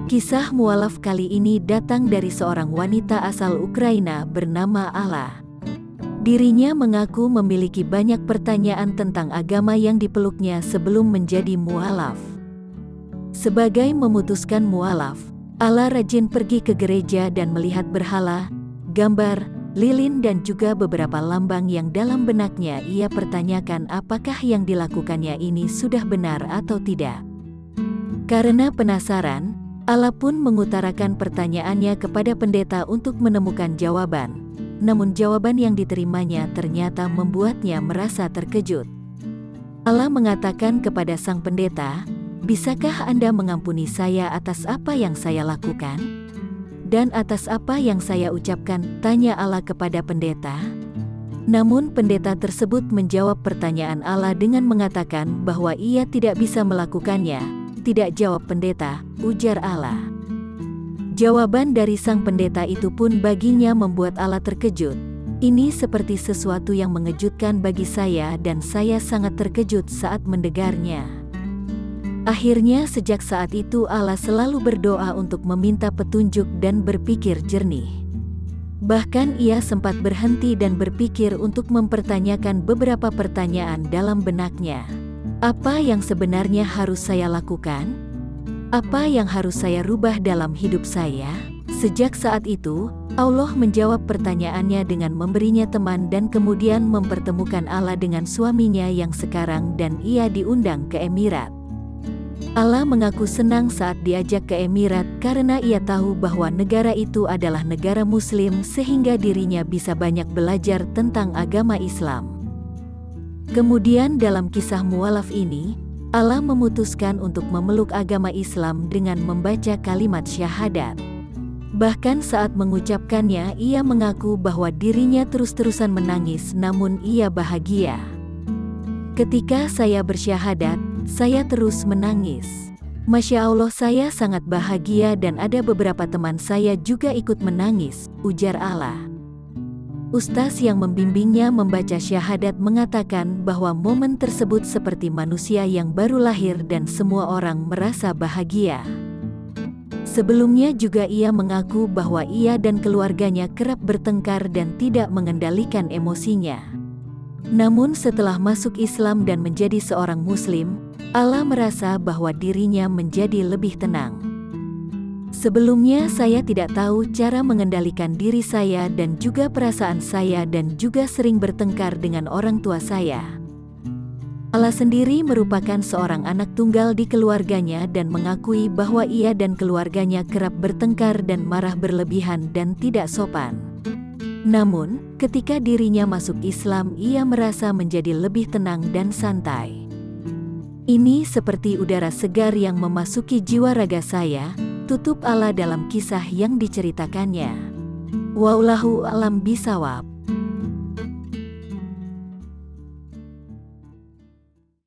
Kisah mualaf kali ini datang dari seorang wanita asal Ukraina bernama Alla. Dirinya mengaku memiliki banyak pertanyaan tentang agama yang dipeluknya sebelum menjadi mualaf. Sebagai memutuskan mualaf, Alla rajin pergi ke gereja dan melihat berhala, gambar, lilin dan juga beberapa lambang yang dalam benaknya ia pertanyakan apakah yang dilakukannya ini sudah benar atau tidak. Karena penasaran, Alla pun mengutarakan pertanyaannya kepada pendeta untuk menemukan jawaban. Namun jawaban yang diterimanya ternyata membuatnya merasa terkejut. Alla mengatakan kepada sang pendeta, "Bisakah Anda mengampuni saya atas apa yang saya lakukan? Dan atas apa yang saya ucapkan?" tanya Alla kepada pendeta. Namun pendeta tersebut menjawab pertanyaan Alla dengan mengatakan bahwa ia tidak bisa melakukannya. "Tidak," jawab pendeta, ujar Alla. Jawaban dari sang pendeta itu pun baginya membuat Alla terkejut. Ini seperti sesuatu yang mengejutkan bagi saya dan saya sangat terkejut saat mendengarnya. Akhirnya sejak saat itu Alla selalu berdoa untuk meminta petunjuk dan berpikir jernih. Bahkan ia sempat berhenti dan berpikir untuk mempertanyakan beberapa pertanyaan dalam benaknya. Apa yang sebenarnya harus saya lakukan? Apa yang harus saya rubah dalam hidup saya? Sejak saat itu, Allah menjawab pertanyaannya dengan memberinya teman dan kemudian mempertemukan Alla dengan suaminya yang sekarang dan ia diundang ke Emirat. Alla mengaku senang saat diajak ke Emirat karena ia tahu bahwa negara itu adalah negara Muslim sehingga dirinya bisa banyak belajar tentang agama Islam. Kemudian dalam kisah mualaf ini, Alla memutuskan untuk memeluk agama Islam dengan membaca kalimat syahadat. Bahkan saat mengucapkannya ia mengaku bahwa dirinya terus-terusan menangis namun ia bahagia. "Ketika saya bersyahadat, saya terus menangis. Masya Allah, saya sangat bahagia dan ada beberapa teman saya juga ikut menangis," ujar Alla. Ustaz yang membimbingnya membaca syahadat mengatakan bahwa momen tersebut seperti manusia yang baru lahir dan semua orang merasa bahagia. Sebelumnya juga ia mengaku bahwa ia dan keluarganya kerap bertengkar dan tidak mengendalikan emosinya. Namun setelah masuk Islam dan menjadi seorang Muslim, Alla merasa bahwa dirinya menjadi lebih tenang. "Sebelumnya saya tidak tahu cara mengendalikan diri saya dan juga perasaan saya dan juga sering bertengkar dengan orang tua saya." Alla sendiri merupakan seorang anak tunggal di keluarganya dan mengakui bahwa ia dan keluarganya kerap bertengkar dan marah berlebihan dan tidak sopan. Namun, ketika dirinya masuk Islam, ia merasa menjadi lebih tenang dan santai. "Ini seperti udara segar yang memasuki jiwa raga saya," tutup Alla dalam kisah yang diceritakannya. Wallahu a'lam bishawab.